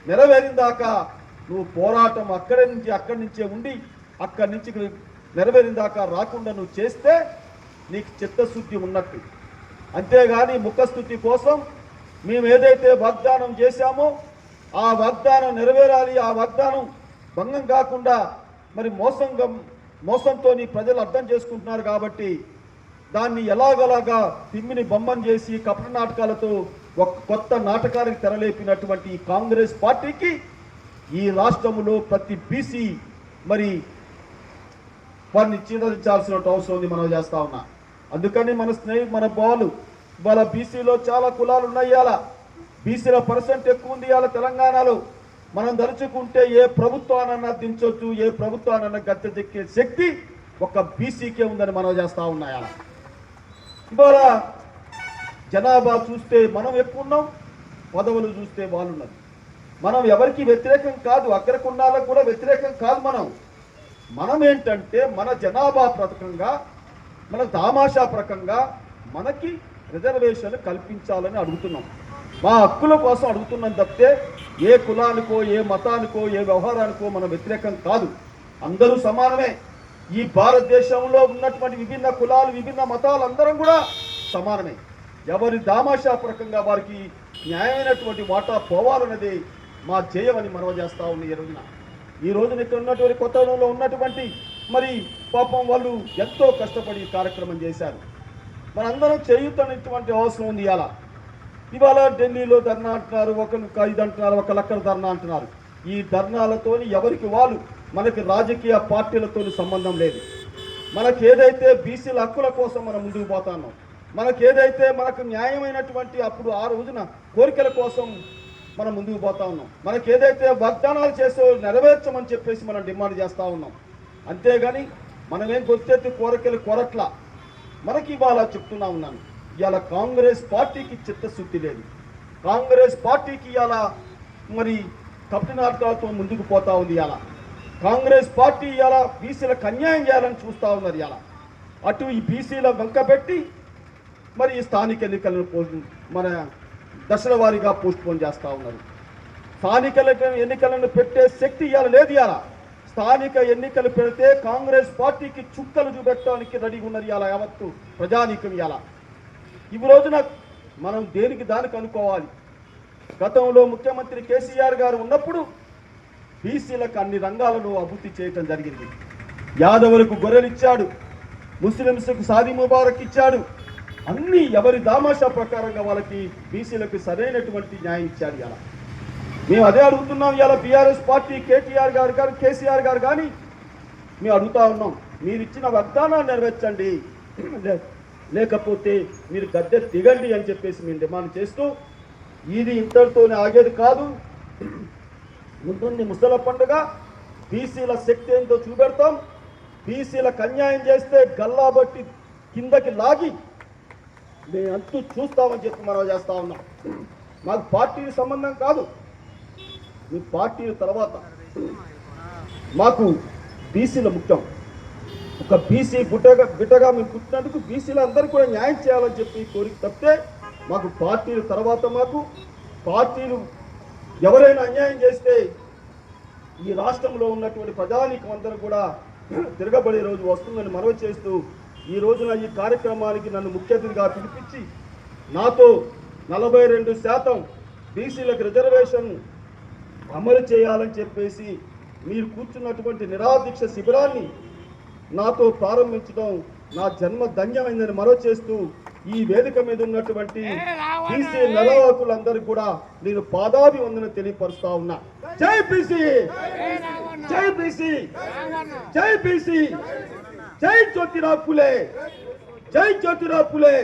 నెరవేరిన దాకా నువ్వు పోరాటం అక్కడి నుంచే ఉండి అక్కడి నుంచి నెరవేరిన దాకా రాకుండా నువ్వు చేస్తే నీకు చిత్తశుద్ధి ఉన్నట్టు. అంతేగాని ముఖస్థుతి కోసం మేము ఏదైతే వాగ్దానం చేశామో ఆ వాగ్దానం నెరవేరాలి, ఆ వాగ్దానం భంగం కాకుండా మరి మోసంతో ప్రజలు అర్థం చేసుకుంటున్నారు. కాబట్టి దాన్ని ఎలాగలాగా తిమ్మిని బొమ్మను చేసి కపట నాటకాలతో ఒక కొత్త నాటకానికి తెరలేపినటువంటి ఈ కాంగ్రెస్ పార్టీకి ఈ రాష్ట్రంలో ప్రతి బీసీ మరి వారిని చీదరించాల్సిన అవసరం ఉంది. మనం చేస్తా ఉన్నా. అందుకని మన బాలు వాళ్ళ బీసీలో చాలా కులాలు ఉన్నాయి. ఇవాళ బీసీల % ఎక్కువ ఉంది ఇవాళ తెలంగాణలో. మనం దలుచుకుంటే ఏ ప్రభుత్వానన్నా దించొచ్చు, ఏ ప్రభుత్వానన్నా గద్దె చెక్కే శక్తి ఒక బీసీకే ఉందని మనం చేస్తా ఉన్నాయి. ఇవాళ జనాభా చూస్తే మనం ఎక్కువ ఉన్నాం, పదవులు చూస్తే వాళ్ళు ఉన్నారు. మనం ఎవరికి వ్యతిరేకం కాదు, అగ్రకున్నాలకు కూడా వ్యతిరేకం కాదు. మనం ఏంటంటే మన జనాభా ప్రకంగా మన దామాషా ప్రకంగా మనకి రిజర్వేషన్ కల్పించాలని అడుగుతున్నాం. మా హక్కుల కోసం అడుగుతున్నాం తప్పితే ఏ కులానికో ఏ మతానికో ఏ వ్యవహారానికో మనం వ్యతిరేకం కాదు. అందరూ సమానమే. ఈ భారతదేశంలో ఉన్నటువంటి విభిన్న కులాలు విభిన్న మతాలు అందరం కూడా సమానమే. ఎవరి దామాషా ప్రకంగా వారికి న్యాయమైనటువంటి వాటా పోవాలన్నది మా ధ్యేయమని మనం చేస్తా ఉన్న ఈ రోజున ఇక్కడ ఉన్నటువంటి కొత్తగూడెంలో ఉన్నటువంటి మరి పాపం వాళ్ళు ఎంతో కష్టపడి కార్యక్రమం చేశారు. మనందరం చేయుతున్నటువంటి అవసరం ఉంది. ఇవాళ ఢిల్లీలో ధర్నా అంటున్నారు, ఒకరు ఇది అంటున్నారు, ఒకరు అక్కడ ధర్నా అంటున్నారు. ఈ ధర్నాలతో ఎవరికి వాళ్ళు, మనకి రాజకీయ పార్టీలతో సంబంధం లేదు. మనకి ఏదైతే బీసీల హక్కుల కోసం మనం ముందుకు పోతున్నాం, మనకి ఏదైతే మనకు న్యాయమైనటువంటి అప్పుడు ఆ రోజున కోరికల కోసం మనం ముందుకు పోతా ఉన్నాం, మనకి ఏదైతే వాగ్దానాలు చేసే నెరవేర్చమని చెప్పేసి మనం డిమాండ్ చేస్తూ ఉన్నాం. అంతేగాని మనమేం గొత్తెత్తి కోరికలు కొరట్లా. మనకి ఇవాళ చెప్తున్నా ఉన్నాను, ఇవాళ కాంగ్రెస్ పార్టీకి చిత్తశుద్ధి లేదు. కాంగ్రెస్ పార్టీకి ఇవాళ మరి కపట నాటకాలతో ముందుకు పోతా ఉంది. ఇవాళ కాంగ్రెస్ పార్టీ ఇవాళ బీసీలకు అన్యాయం చేయాలని చూస్తూ ఉన్నారు. ఇవాళ అటు ఈ బీసీల వెంకబెట్టి మరి ఈ స్థానిక ఎన్నికలను మన దశల వారీగా పోస్ట్పోన్ చేస్తూ ఉన్నారు. స్థానిక ఎన్నికలను పెట్టే శక్తి ఇవాళ లేదు. ఇవాళ స్థానిక ఎన్నికలు పెడితే కాంగ్రెస్ పార్టీకి చుక్కలు చూపెట్టడానికి రెడీగా ఉన్నారు ఇవాళ యావత్తు ప్రజానీకం. ఇవాళ ఈ రోజున మనం దేనికి దానికి అనుకోవాలి. గతంలో ముఖ్యమంత్రి కేసీఆర్ గారు ఉన్నప్పుడు బీసీలకు అన్ని రంగాలను అభివృద్ధి చేయటం జరిగింది. యాదవులకు గొర్రెలు ఇచ్చాడు, ముస్లింస్కు షాదీ ముబారక్ ఇచ్చాడు. అన్ని ఎవరి దామాషా ప్రకారంగా వాళ్ళకి బీసీలకు సరైనటువంటి న్యాయం ఇచ్చాడు. ఇలా మేము అదే అడుగుతున్నాం. ఇలా బీఆర్ఎస్ పార్టీ కేటీఆర్ గారు కేసీఆర్ గారు కానీ మేము అడుగుతా ఉన్నాం, మీరు ఇచ్చిన వాగ్దానాలు నెరవేర్చండి, లేకపోతే మీరు గద్దె దిగండి అని చెప్పేసి మేము డిమాండ్ చేస్తూ, ఇది ఇంతటితోనే ఆగేది కాదు. ముందుంది ముసల పండుగ. బీసీల శక్తి ఏంటో చూపెడతాం. బీసీలకు అన్యాయం చేస్తే గల్లాబట్టి కిందకి లాగి మేము అంటూ చూస్తామని చెప్పి మనం చేస్తా ఉన్నాం. మాకు పార్టీకి సంబంధం కాదు, మీ పార్టీల తర్వాత మాకు బీసీల ముఖ్యం. ఒక బీసీ బిడ్డగా మేము పుట్టినందుకు బీసీలు అందరికీ కూడా న్యాయం చేయాలని చెప్పి కోరిక తప్పితే మాకు పార్టీల తర్వాత పార్టీలు ఎవరైనా అన్యాయం చేస్తే ఈ రాష్ట్రంలో ఉన్నటువంటి ప్రజానీకం అందరూ కూడా తిరగబడే రోజు వస్తుందని మనవి చేస్తూ, ఈ రోజున ఈ కార్యక్రమానికి నన్ను ముఖ్య అతిథిగా పిలిపించి నాతో 42% బీసీలకు రిజర్వేషన్ అమలు చేయాలని చెప్పేసి మీరు కూర్చున్నటువంటి నిరాదీక్ష శిబిరాన్ని నాతో ప్రారంభించడం నా జన్మ ధన్యమైందని మనవి చేస్తూ, ఈ వేదిక మీద ఉన్నటువంటి బీసీ నెలవాకులందరికీ కూడా నేను పాదాభివందనం తెలియపరుస్తా ఉన్నా. జై బీసీ, జై బీసీ, జై బీసీ, జై జ్యోతిరావు ఫులే, జై జ్యోతిరావు ఫులే.